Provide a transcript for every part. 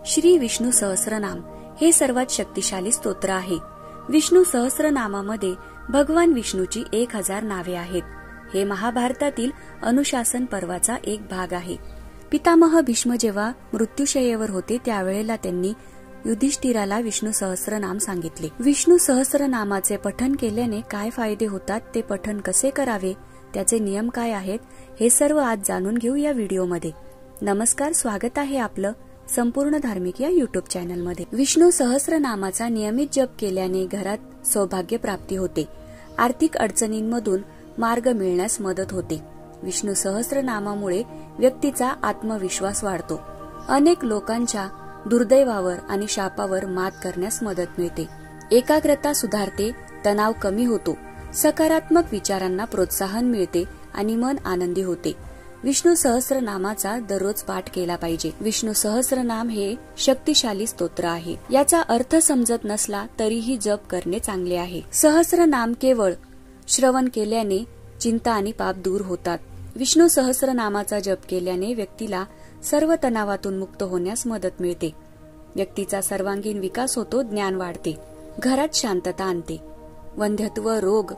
श्री विष्णू सहस्रनाम हे सर्वात शक्तिशाली स्तोत्र आहे। विष्णू सहस्रनामामध्ये भगवान विष्णूची 1000 नावे आहेत। हे महाभारतातील अनुशासन पर्वाचा एक भाग आहे। पितामह भीष्म जेव्हा मृत्यूशय्येवर होते त्यावेळेला त्यांनी युधिष्ठिराला विष्णू सहस्रनाम सांगितले। विष्णू सहस्रनामाचे पठन केल्याने काय फायदे होतात, ते पठन कसे करावे, त्याचे नियम काय आहेत, हे सर्व आज जाणून घेऊ या व्हिडिओमध्ये। नमस्कार, स्वागत आहे आपलं संपूर्ण धार्मिक या युट्यूब चॅनलमध्ये। विष्णू सहस्रनामाचा नियमित जप केल्याने घरात सौभाग्य प्राप्ती होते, आर्थिक अडचणींमधून मार्ग मिळण्यास मदत होते। विष्णू सहस्रनामामुळे व्यक्तीचा आत्मविश्वास वाढतो, अनेक लोकांच्या दुर्दैवावर आणि शापावर मात करण्यास मदत मिळते, एकाग्रता सुधारते, तणाव कमी होतो, सकारात्मक विचारांना प्रोत्साहन मिळते आणि मन आनंदी होते। विष्णू सहस्रनामाचा दररोज पाठ केला पाहिजे। विष्णू सहस्रनाम हे शक्तिशाली स्तोत्र आहे। याचा अर्थ समजत नसला तरीही जप करणे चांगले आहे। सहस्रनाम केवळ श्रवण केल्याने चिंता आणि पाप दूर होतात। विष्णू सहस्रनामाचा जप केल्याने व्यक्तीला सर्व तणावातून मुक्त होण्यास मदत मिळते, व्यक्तीचा सर्वांगीण विकास होतो, ज्ञान वाढते, घरात शांतता आणते। वंध्यत्व, रोग,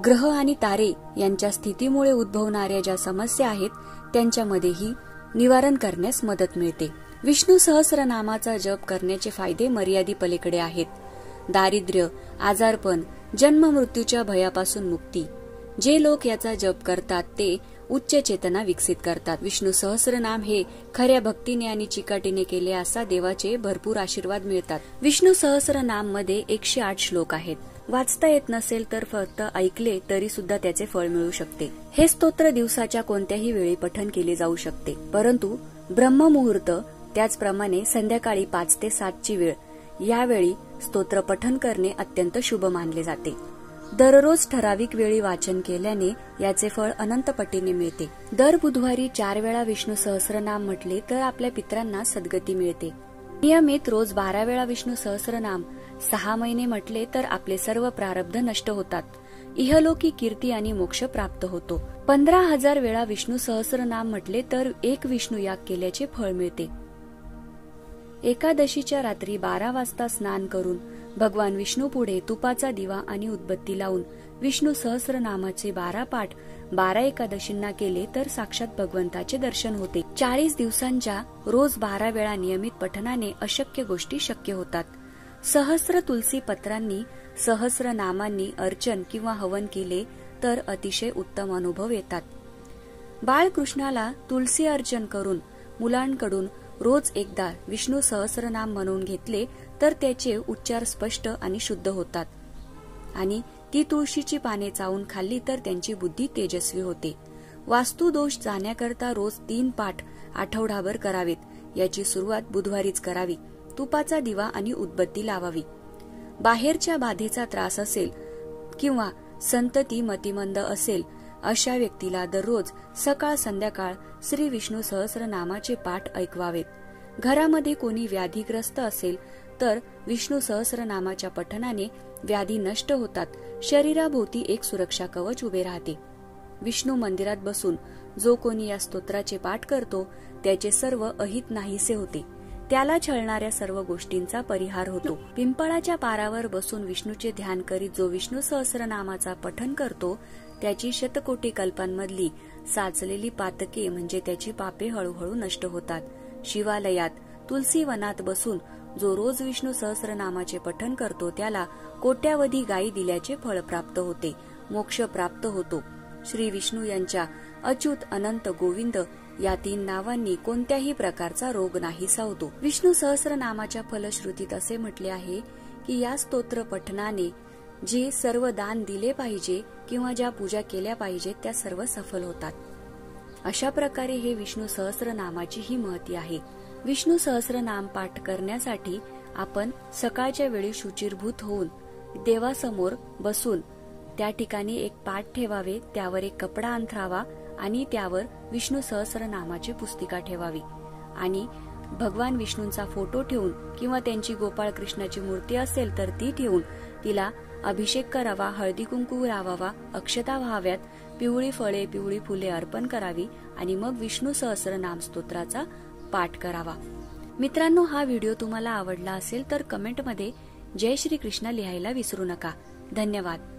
ग्रह आणि तारे यांच्या स्थितीमुळे उद्भवणाऱ्या ज्या समस्या आहेत त्यांच्यामध्येही निवारण करण्यास मदत मिळते। विष्णू सहस्रनामाचा जप करण्याचे फायदे मर्यादेपलीकडे आहेत। दारिद्र्य, आजारपण, जन्म मृत्यूच्या भयापासून मुक्ती। जे लोक याचा जप करतात ते उच्च चेतना विकसित करतात। विष्णू सहस्रनाम हे खऱ्या भक्तीने आणि चिकाटीने केले असता देवाचे भरपूर आशीर्वाद मिळतात। विष्णू सहस्रनाम मध्ये 108 श्लोक आहेत। वाचता येत नसेल तर फक्त ऐकले तरी सुद्धा त्याचे फळ मिळू शकते। हे स्तोत्र दिवसाच्या कोणत्याही वेळी पठन केले जाऊ शकते, परंतु ब्रह्ममुहूर्त त्याचप्रमाणे संध्याकाळी 5 ते 7 ची वेळ, यावेळी स्तोत्र पठन करणे अत्यंत शुभ मानले जाते। दररोज ठराविक वेळी वाचन केल्याने याचे फळ अनंत पटीने मिळते। दर बुधवारी 4 वेळा विष्णू सहस्रनाम म्हटले तर आपल्या पितरांना सद्गती मिळते। नियमित रोज 12 वेळा विष्णू सहस्रनाम 6 महिने म्हटले तर आपले सर्व प्रारब्ध नष्ट होतात, इहलोकी कीर्ती आणि मोक्ष प्राप्त होतो। 15,000 वेळा विष्णू सहस्रनाम म्हटले तर 1 विष्णू याग केल्याचे फळ मिळते। एकादशीच्या रात्री 12 वाजता स्नान करून भगवान विष्णू पुढे तुपाचा दिवा आणि उदबत्ती लावून विष्णू सहस्रनामाचे 12 पाठ 12 एकादशींना केले तर साक्षात भगवंताचे दर्शन होते। 40 दिवसांच्या रोज 12 वेळा नियमित पठनाने अशक्य गोष्टी शक्य होतात। सहस्र तुलसी पत्रांनी, सहस्रनामांनी अर्चन किंवा हवन केले तर अतिशय उत्तम अनुभव येतात। बाळकृष्णाला तुलसी अर्चन करून मुलांकडून रोज एकदा विष्णू सहस्रनाम म्हणून घेतले तर त्याचे उच्चार स्पष्ट आणि शुद्ध होतात आणि ती तुळशीची पाने चावून खाल्ली तर त्यांची बुद्धी तेजस्वी होते। वास्तुदोष जाण्याकरता रोज 3 पाठ आठवडाभर करावेत। याची सुरुवात बुधवारीच करावी। तुपाचा दिवा आणि उदबत्ती लावावी। बाहेरच्या बाधेचा त्रास असेल किंवा संतती मतिमंद असेल अशा व्यक्तीला दररोज सकाळ संध्याकाळ श्री विष्णू सहस्रनामाचे पाठ ऐकवावेत। घरामध्ये कोणी व्याधीग्रस्त असेल तर विष्णू सहस्रनामाच्या पठनाने व्याधी नष्ट होतात, शरीराभोवती एक सुरक्षा कवच उभे राहते। विष्णू मंदिरात बसून जो कोणी या स्तोत्राचे पाठ करतो त्याचे सर्व अहित नाहीसे होते, त्याला छळणाऱ्या सर्व गोष्टींचा परिहार होतो। पिंपळाच्या पारावर बसून विष्णूचे ध्यान करीत जो विष्णू सहस्रनामाचा पठन करतो त्याची शतकोटी कल्पांमधली साचलेली पातके म्हणजे त्याची पापे हळूहळू नष्ट होतात। शिवालयात, तुलसी वनात बसून जो रोज विष्णू सहस्रनामाचे पठन करतो त्याला कोट्यावधी गायी दिल्याचे फळ प्राप्त होते, मोक्ष प्राप्त होतो। श्री विष्णू यांच्या अच्युत, अनंत, गोविंद या 3 नावांनी कोणत्याही प्रकारचा रोग नाहीसा होतो। विष्णू सहस्रनामाच्या फलश्रुतीत असे म्हटले आहे की या स्तोत्र पठनाने जे सर्व दान दिले पाहिजे किंवा ज्या पूजा केल्या पाहिजेत त्या सर्व सफल होतात। अशा प्रकारे हे विष्णू सहस्रनामाची ही महती आहे। विष्णू सहस्रनाम पाठ करण्यासाठी आपण सकाळच्या वेळी शुचिर्भूत होऊन देवासमोर बसून त्या ठिकाणी एक पाट ठेवावे, त्यावर एक कपडा अंथरावा आणि त्यावर विष्णू सहस्रनामाची पुस्तिका ठेवावी आणि भगवान विष्णूंचा फोटो ठेवून किंवा त्यांची गोपाळ कृष्णाची मूर्ती असेल तर ती ठेवून तिला अभिषेक करावा, हळदी कुंकू लावावा, अक्षता व्हाव्यात, पिवळी फळे, पिवळी फुले अर्पण करावी आणि मग विष्णू सहस्रनाम स्तोत्राचा पाठ करावा। मित्रांनो, हा व्हिडिओ तुम्हाला आवडला असेल तर कमेंटमध्ये जय श्री कृष्ण लिहायला विसरू नका. धन्यवाद.